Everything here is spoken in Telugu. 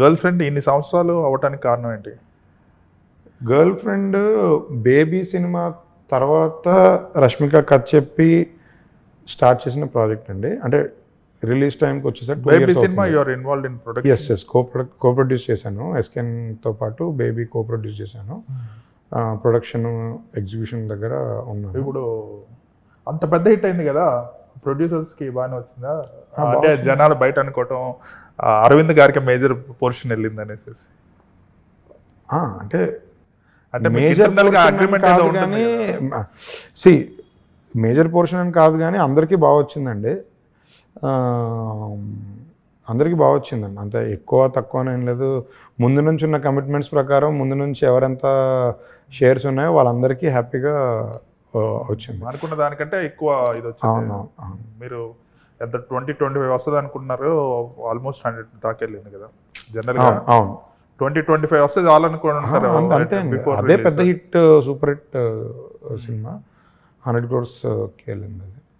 గర్ల్ ఫ్రెండ్ ఇన్ని సంవత్సరాలు అవ్వటానికి కారణం ఏంటి? గర్ల్ ఫ్రెండ్ బేబీ సినిమా తర్వాత రష్మిక కథ చెప్పి స్టార్ట్ చేసిన ప్రాజెక్ట్ అండి. అంటే రిలీజ్ టైంకి వచ్చేసరికి Baby cinema you are involved in production? Yes co produce చేశాను. ఎస్కెన్తో పాటు బేబీ కో ప్రొడ్యూస్ చేశాను. ప్రొడక్షన్ ఎగ్జిక్యూషన్ దగ్గర ఉన్నాను. ఇప్పుడు అంత పెద్ద హిట్ అయింది కదా, ప్రొడ్యూసర్స్కి బాగానే వచ్చిందా? అంటే జనాలు బయట అనుకోవటం అరవింద్ గారికి మేజర్ పోర్షన్ వెళ్ళింది అనేసి. అంటే మేజర్ అగ్రిమెంట్ కానీ మేజర్ పోర్షన్ అని కాదు కానీ అందరికీ బాగా వచ్చిందండి. అందరికీ బాగా వచ్చిందండి. అంత ఎక్కువ తక్కువ ఏం లేదు. ముందు నుంచి ఉన్న కమిట్మెంట్స్ ప్రకారం ముందు నుంచి ఎవరెంత షేర్స్ ఉన్నాయో వాళ్ళందరికీ హ్యాపీగా వచ్చింది. అనుకున్న దానికంటే ఎక్కువ ఇది వచ్చింది. మీరు ఎంత 20-25 వస్తుంది అనుకుంటున్నారు, ఆల్మోస్ట్ 100 దాకా వెళ్ళింది కదా జనరల్గా. అవును, 20-25 వస్తే చాలు అనుకుంటారు. అంతే, అదే పెద్ద hit, super hit cinema 100 crores వెళ్ళింది అది.